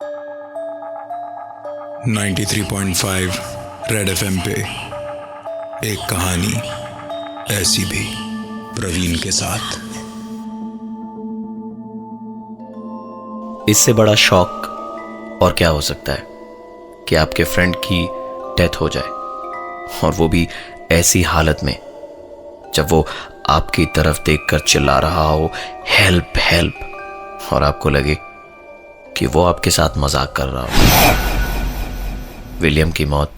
93.5 red FM पे एक कहानी ऐसी भी, प्रवीण के साथ। इससे बड़ा शॉक और क्या हो सकता है कि आपके फ्रेंड की डेथ हो जाए, और वो भी ऐसी हालत में जब वो आपकी तरफ देखकर चिल्ला रहा हो, हेल्प हेल्प, और आपको लगे कि वो आपके साथ मजाक कर रहा हो। विलियम की मौत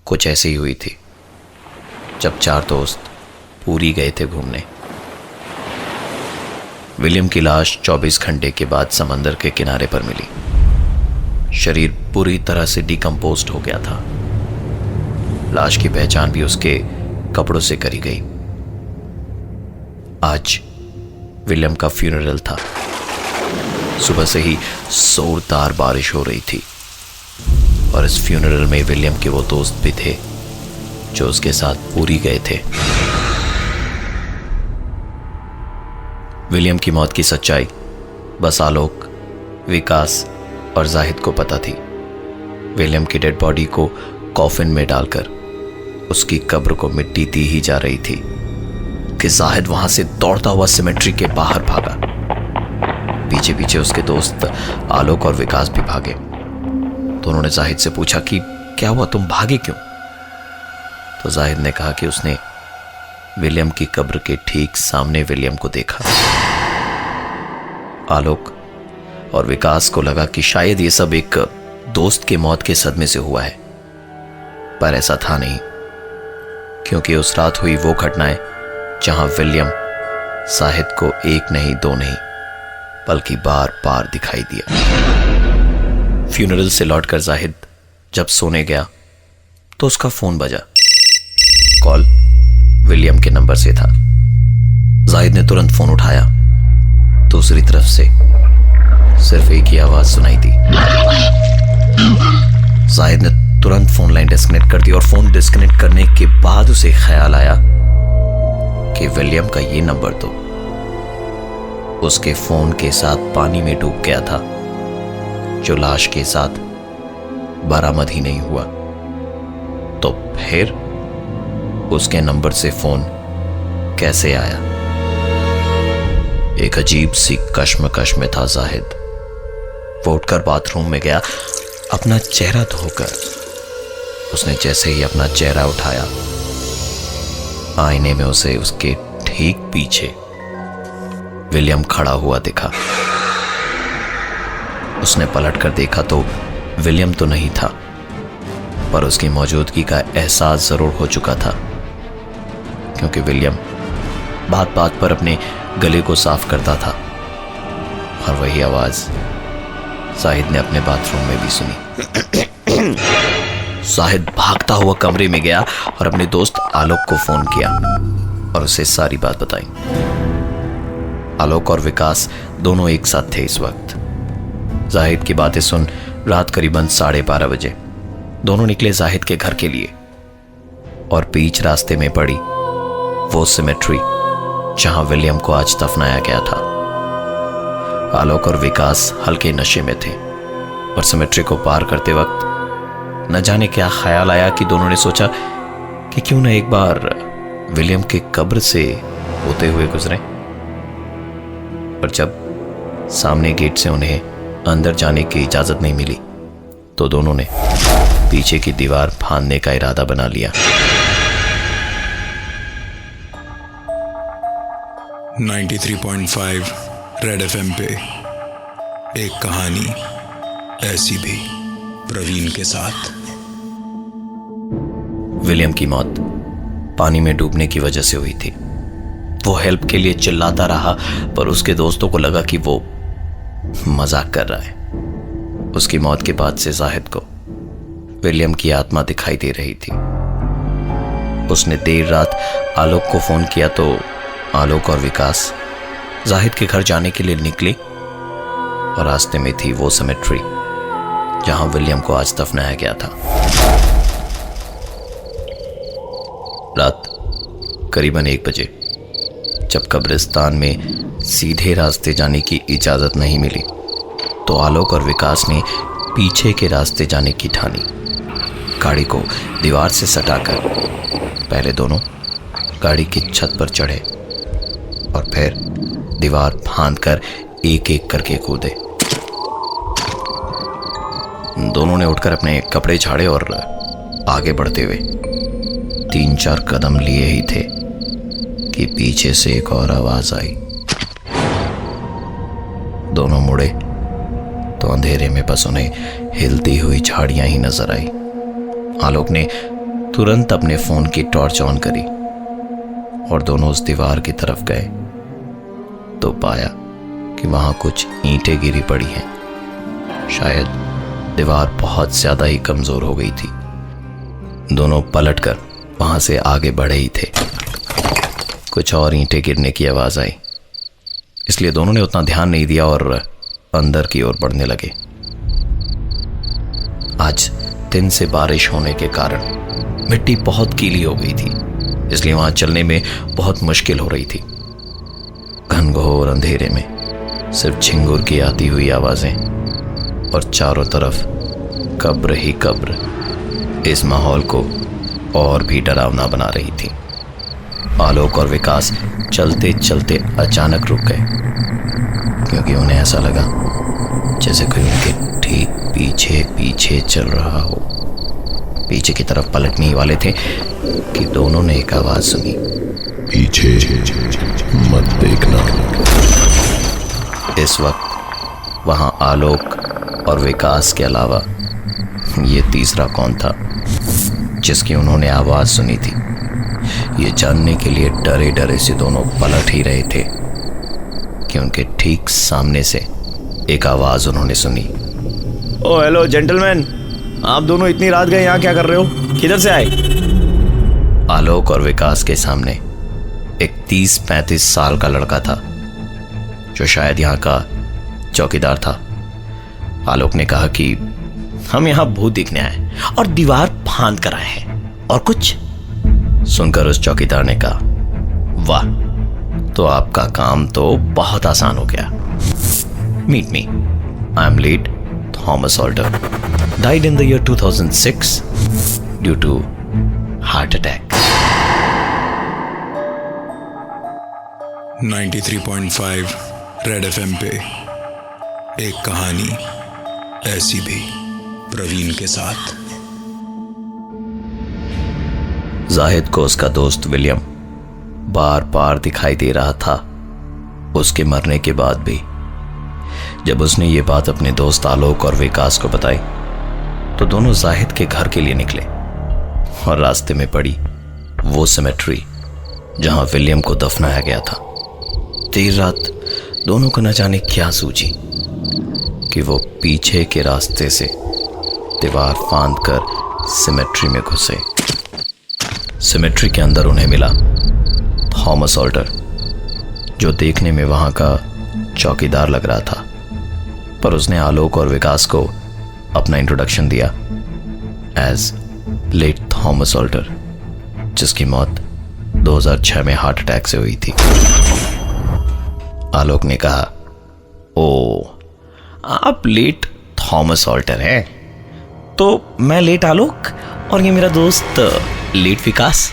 कुछ ऐसी ही हुई थी जब चार दोस्त पूरी गए थे घूमने। विलियम की लाश 24 घंटे के बाद समंदर के किनारे पर मिली। शरीर पूरी तरह से डिकम्पोज्ड हो गया था। लाश की पहचान भी उसके कपड़ों से करी गई। आज विलियम का फ्यूनरल था। सुबह से ही जोरदार बारिश हो रही थी, और इस फ्यूनरल में विलियम के वो दोस्त भी थे जो उसके साथ पूरी गए थे। विलियम की मौत की सच्चाई बस आलोक, विकास और जाहिद को पता थी। विलियम की डेड बॉडी को कॉफिन में डालकर उसकी कब्र को मिट्टी दी ही जा रही थी कि जाहिद वहां से दौड़ता हुआ सिमेट्री के बाहर भागा। पीछे पीछे उसके दोस्त आलोक और विकास भी भागे। दोनों ने जाहिद से पूछा कि क्या हुआ, तुम भागे क्यों? तो जाहिद ने कहा कि उसने विलियम की कब्र के ठीक सामने विलियम को देखा। आलोक और विकास को लगा कि शायद ये सब एक दोस्त के मौत के सदमे से हुआ है, पर ऐसा था नहीं, क्योंकि उस रात हुई वो घटनाएं जहां विलियम जाहिद को एक नहीं, दो नहीं, बल्कि बार बार दिखाई दिया। फ्यूनरल से लौटकर जाहिद जब सोने गया तो उसका फोन बजा। कॉल विलियम के नंबर से था। जाहिद ने तुरंत फोन उठाया। दूसरी तरफ से सिर्फ एक ही आवाज सुनाई दी। जाहिद ने तुरंत फोन लाइन डिस्कनेक्ट कर दी, और फोन डिस्कनेक्ट करने के बाद उसे ख्याल आया कि विलियम का ये नंबर तो उसके फोन के साथ पानी में डूब गया था, जो लाश के साथ बरामद ही नहीं हुआ। तो फिर उसके नंबर से फोन कैसे आया? एक अजीब सी कश्मकश में था जाहिद। वो उठकर बाथरूम में गया अपना चेहरा धोकर। उसने जैसे ही अपना चेहरा उठाया, आईने में उसे उसके ठीक पीछे विलियम खड़ा हुआ दिखा। उसने पलटकर देखा तो विलियम तो नहीं था, पर उसकी मौजूदगी का एहसास जरूर हो चुका था, क्योंकि विलियम बात बात पर अपने गले को साफ करता था। और वही आवाज जाहिद ने अपने बाथरूम में भी सुनी। जाहिद भागता हुआ कमरे में गया और अपने दोस्त आलोक को फोन किया और उसे सारी बात बताई। आलोक और विकास दोनों एक साथ थे इस वक्त। जाहिद की बातें सुन रात करीबन 12:30 बजे दोनों निकले जाहिद के घर के लिए, और बीच रास्ते में पड़ी वो सिमेट्री जहां विलियम को आज दफनाया गया था। आलोक और विकास हल्के नशे में थे, और सिमेट्री को पार करते वक्त न जाने क्या ख्याल आया कि दोनों ने सोचा कि क्यों न एक बार विलियम के कब्र से होते हुए गुजरे। पर जब सामने गेट से उन्हें अंदर जाने की इजाजत नहीं मिली, तो दोनों ने पीछे की दीवार फांदने का इरादा बना लिया। 93.5 रेड एफएम पे एक कहानी ऐसी भी, प्रवीण के साथ। विलियम की मौत पानी में डूबने की वजह से हुई थी। वो हेल्प के लिए चिल्लाता रहा, पर उसके दोस्तों को लगा कि वो मजाक कर रहा है। उसकी मौत के बाद से जाहिद को विलियम की आत्मा दिखाई दे रही थी। उसने देर रात आलोक को फोन किया तो आलोक और विकास जाहिद के घर जाने के लिए निकले, और रास्ते में थी वो सिमेट्री जहां विलियम को आज दफनाया गया था। रात करीबन 1 बजे जब कब्रिस्तान में सीधे रास्ते जाने की इजाजत नहीं मिली, तो आलोक और विकास ने पीछे के रास्ते जाने की ठानी। गाड़ी को दीवार से सटाकर पहले दोनों गाड़ी की छत पर चढ़े और फिर दीवार फांदकर एक एक करके कूदे। दोनों ने उठकर अपने कपड़े झाड़े और आगे बढ़ते हुए 3-4 कदम लिए ही थे कि पीछे से एक और आवाज आई। दोनों मुड़े तो अंधेरे में बस उन्हें हिलती हुई झाड़ियां ही नजर आई। आलोक ने तुरंत अपने फोन की टॉर्च ऑन करी और दोनों उस दीवार की तरफ गए तो पाया कि वहां कुछ ईंटें गिरी पड़ी हैं। शायद दीवार बहुत ज्यादा ही कमजोर हो गई थी। दोनों पलटकर वहां से आगे बढ़े ही थे। कुछ और ईंटें गिरने की आवाज आई, इसलिए दोनों ने उतना ध्यान नहीं दिया और अंदर की ओर बढ़ने लगे। आज दिन से बारिश होने के कारण मिट्टी बहुत गीली हो गई थी, इसलिए वहां चलने में बहुत मुश्किल हो रही थी। घनघोर अंधेरे में सिर्फ झिंगुर की आती हुई आवाजें और चारों तरफ कब्र ही कब्र इस माहौल को और भी डरावना बना रही थी। आलोक और विकास चलते चलते अचानक रुक गए, क्योंकि उन्हें ऐसा लगा जैसे कोई उनके ठीक पीछे पीछे चल रहा हो। पीछे की तरफ पलटने ही वाले थे कि दोनों ने एक आवाज सुनी, पीछे मत देखना। इस वक्त वहां आलोक और विकास के अलावा ये तीसरा कौन था जिसकी उन्होंने आवाज सुनी थी? ये जानने के लिए डरे डरे से दोनों पलट ही रहे थे कि उनके ठीक सामने से एक आवाज उन्होंने सुनी। ओ हेलो जेंटलमैन, आप दोनों इतनी रात गए यहाँ क्या कर रहे हो? किधर से आए? आलोक और विकास के सामने एक 30-35 साल का लड़का था जो शायद यहाँ का चौकीदार था। आलोक ने कहा कि हम यहाँ भूत देखने आए और दीवार फांद कर आए हैं। और कुछ? सुनकर उस चौकीदार ने कहा, वाह, तो आपका काम तो बहुत आसान हो गया। Meet me, I am late Thomas Alter, died in the year 2006 due to heart attack. 93.5 red FM पे एक कहानी ऐसी भी, प्रवीण के साथ। जाहिद को उसका दोस्त विलियम बार बार दिखाई दे रहा था। उसके मरने के बाद भी जब उसने ये बात अपने दोस्त आलोक और विकास को बताई तो दोनों जाहिद के घर के लिए निकले और रास्ते में पड़ी वो सिमेट्री जहां विलियम को दफनाया गया था। देर रात दोनों को न जाने क्या सूझी कि वो पीछे के रास्ते से दीवार फांद कर सिमेट्री में घुसे। सिमेट्री के अंदर उन्हें मिला थॉमस ऑल्टर, जो देखने में वहां का चौकीदार लग रहा था, पर उसने आलोक और विकास को अपना इंट्रोडक्शन दिया एज लेट थॉमस ऑल्टर, जिसकी मौत 2006 में हार्ट अटैक से हुई थी। आलोक ने कहा, ओ, आप लेट थॉमस ऑल्टर हैं, तो मैं लेट आलोक और ये मेरा दोस्त लेट विकास।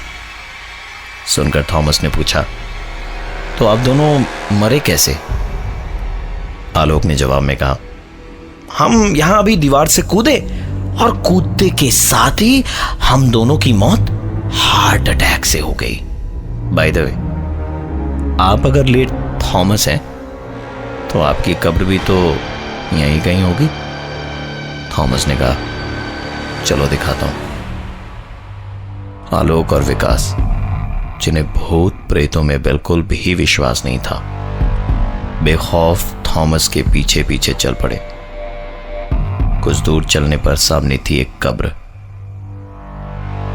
सुनकर थॉमस ने पूछा, तो आप दोनों मरे कैसे? आलोक ने जवाब में कहा, हम यहां अभी दीवार से कूदे और कूदते के साथ ही हम दोनों की मौत हार्ट अटैक से हो गई। बाय द वे, आप अगर लेट थॉमस हैं तो आपकी कब्र भी तो यहीं कहीं होगी। थॉमस ने कहा, चलो दिखाता हूं। आलोक और विकास, जिन्हें भूत प्रेतों में बिल्कुल भी विश्वास नहीं था, बेखौफ थॉमस के पीछे पीछे चल पड़े। कुछ दूर चलने पर सामने थी एक कब्र,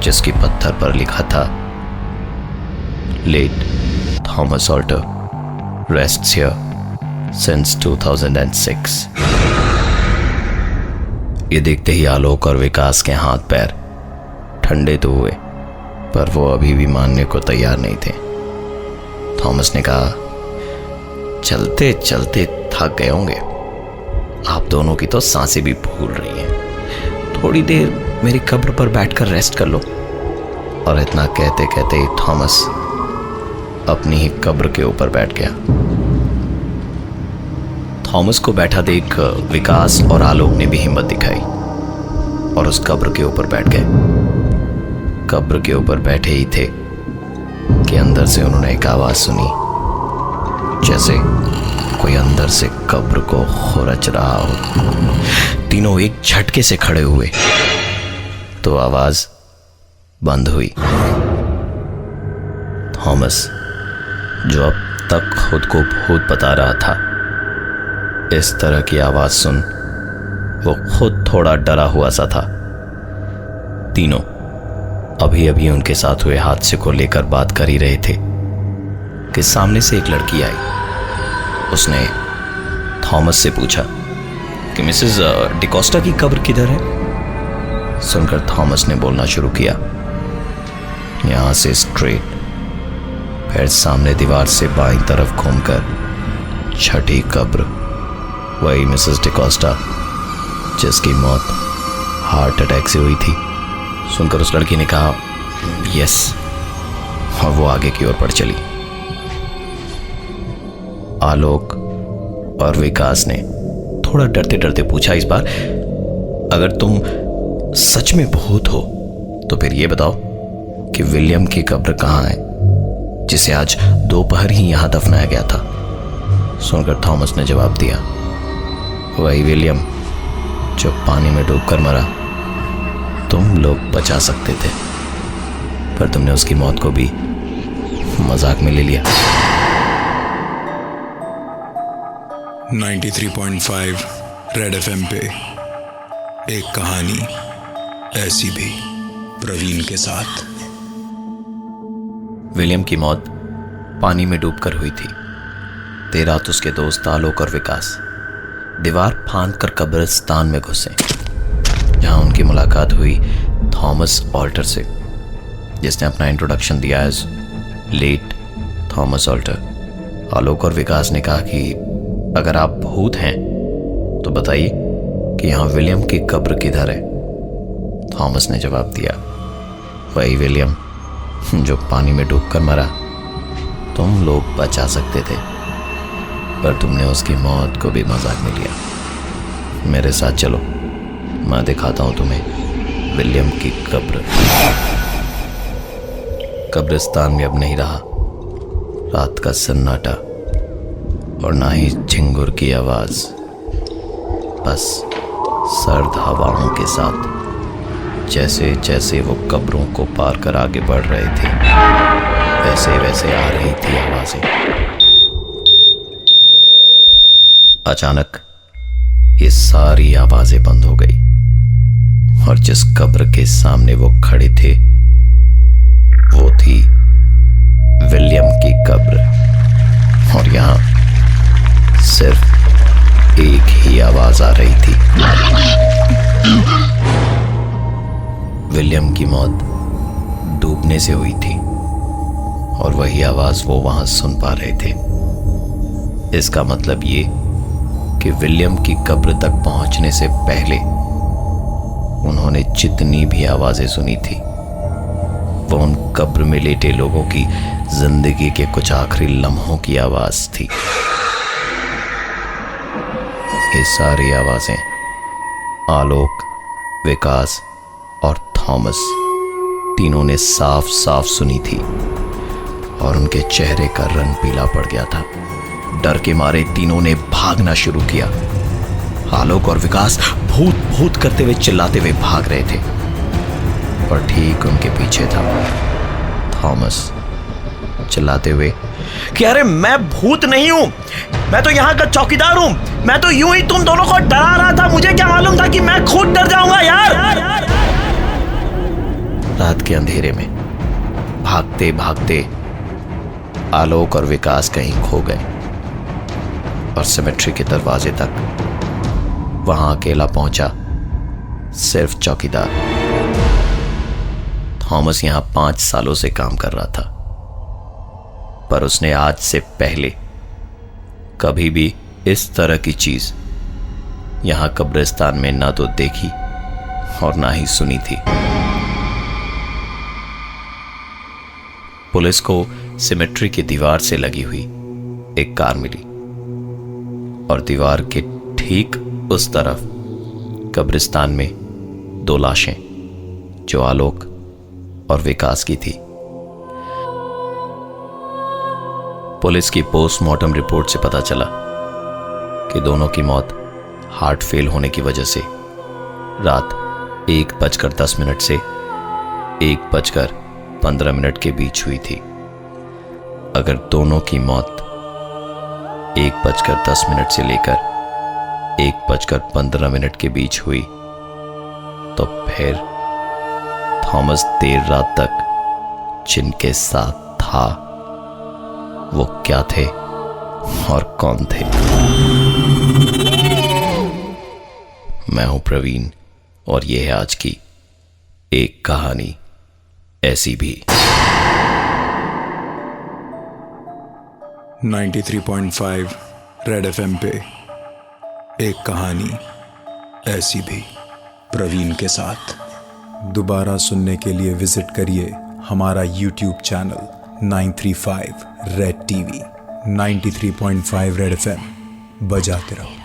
जिसकी पत्थर पर लिखा था, late Thomas Alter rests here since 2006। ये देखते ही आलोक और विकास के हाथ पैर ठंडे तो हुए, पर वो अभी भी मानने को तैयार नहीं थे। थॉमस ने कहा, चलते चलते थक गए होंगे, आप दोनों की तो सांसें भी फूल रही हैं। थोड़ी देर मेरी कब्र पर बैठकर रेस्ट कर लो। और इतना कहते कहते थॉमस अपनी ही कब्र के ऊपर बैठ गया। थॉमस को बैठा देख विकास और आलोक ने भी हिम्मत दिखाई और उस कब्र के ऊपर बैठ गए। कब्र के ऊपर बैठे ही थे कि अंदर से उन्होंने एक आवाज सुनी, जैसे कोई अंदर से कब्र को खुरच रहा हो। तीनों एक झटके से खड़े हुए तो आवाज बंद हुई। थॉमस, जो अब तक खुद को भूत बता रहा था, इस तरह की आवाज सुन वो खुद थोड़ा डरा हुआ सा था। तीनों अभी अभी उनके साथ हुए हादसे को लेकर बात कर ही रहे थे कि सामने से एक लड़की आई। उसने थॉमस से पूछा कि मिसेस डिकोस्टा की कब्र किधर है। सुनकर थॉमस ने बोलना शुरू किया, यहां से स्ट्रेट, फिर सामने दीवार से बाईं तरफ घूमकर छठी कब्र, वही मिसेस डिकोस्टा जिसकी मौत हार्ट अटैक से हुई थी। सुनकर उस लड़की ने कहा यस, और वो आगे की ओर बढ़ चली। आलोक और विकास ने थोड़ा डरते डरते पूछा इस बार, अगर तुम सच में भूत हो तो फिर ये बताओ कि विलियम की कब्र कहाँ है, जिसे आज दोपहर ही यहां दफनाया गया था। सुनकर थॉमस ने जवाब दिया, वही विलियम जो पानी में डूबकर मरा। तुम लोग बचा सकते थे, पर तुमने उसकी मौत को भी मजाक में ले लिया। 93.5 रेड एफएम पे एक कहानी ऐसी भी, प्रवीण के साथ। विलियम की मौत पानी में डूबकर हुई थी। देर रात उसके दोस्त आलोक और विकास दीवार फांदकर कब्रिस्तान में घुसे, जहां उनकी मुलाकात हुई थॉमस ऑल्टर से, जिसने अपना इंट्रोडक्शन दिया एज लेट थॉमस ऑल्टर। आलोक और विकास ने कहा कि अगर आप भूत हैं तो बताइए कि यहां विलियम की कब्र किधर है। थॉमस ने जवाब दिया, वही विलियम जो पानी में डूबकर मरा। तुम लोग बचा सकते थे, पर तुमने उसकी मौत को भी मजाक में लिया। मेरे साथ चलो, मैं दिखाता हूं तुम्हें विलियम की कब्र। कब्रिस्तान में अब नहीं रहा रात का सन्नाटा और ना ही झिंगुर की आवाज, बस सर्द हवाओं के साथ जैसे जैसे वो कब्रों को पार कर आगे बढ़ रहे थे, वैसे वैसे आ रही थी आवाजें। अचानक ये सारी आवाजें बंद हो गई और जिस कब्र के सामने वो खड़े थे वो थी विलियम की कब्र। और यहां सिर्फ एक ही आवाज आ रही थी, विलियम की मौत डूबने से हुई थी और वही आवाज वो वहां सुन पा रहे थे। इसका मतलब ये कि विलियम की कब्र तक पहुंचने से पहले उन्होंने जितनी भी आवाजें सुनी थी वो उन कब्र में लेटे लोगों की जिंदगी के कुछ आखिरी लम्हों की आवाज थी। ये सारी आवाजें आलोक, विकास और थॉमस तीनों ने साफ साफ सुनी थी और उनके चेहरे का रंग पीला पड़ गया था। डर के मारे तीनों ने भागना शुरू किया। आलोक और विकास भूत भूत करते हुए चिल्लाते हुए भाग रहे थे और ठीक उनके पीछे था थॉमस, चिल्लाते हुए कि अरे मैं भूत नहीं हूं, मैं तो यहाँ का चौकीदार हूं। मैं तो यूं ही तुम दोनों को डरा रहा था, मुझे क्या मालूम था कि मैं खुद डर जाऊंगा यार। रात के अंधेरे में भागते भागते आलोक और विकास कहीं खो गए और सिमेट्री के दरवाजे तक वहां अकेला पहुंचा सिर्फ चौकीदार। थॉमस यहां 5 सालों से काम कर रहा था, पर उसने आज से पहले कभी भी इस तरह की चीज यहां कब्रिस्तान में ना तो देखी और ना ही सुनी थी। पुलिस को सिमेट्री की दीवार से लगी हुई एक कार मिली और दीवार के ठीक उस तरफ कब्रिस्तान में 2 लाशें, जो आलोक और विकास की थी। पुलिस की पोस्टमार्टम रिपोर्ट से पता चला कि दोनों की मौत हार्ट फेल होने की वजह से रात 1:10 से 1:15 के बीच हुई थी। अगर दोनों की मौत 1:10 से लेकर 1:15 के बीच हुई तो फिर थॉमस देर रात तक जिनके साथ था वो क्या थे और कौन थे? मैं हूं प्रवीण और ये है आज की एक कहानी ऐसी भी। 93.5 रेड एफएम पे एक कहानी ऐसी भी, प्रवीण के साथ। दोबारा सुनने के लिए विजिट करिए हमारा YouTube channel 935 red TV. 93.5 red FM बजाते रहो।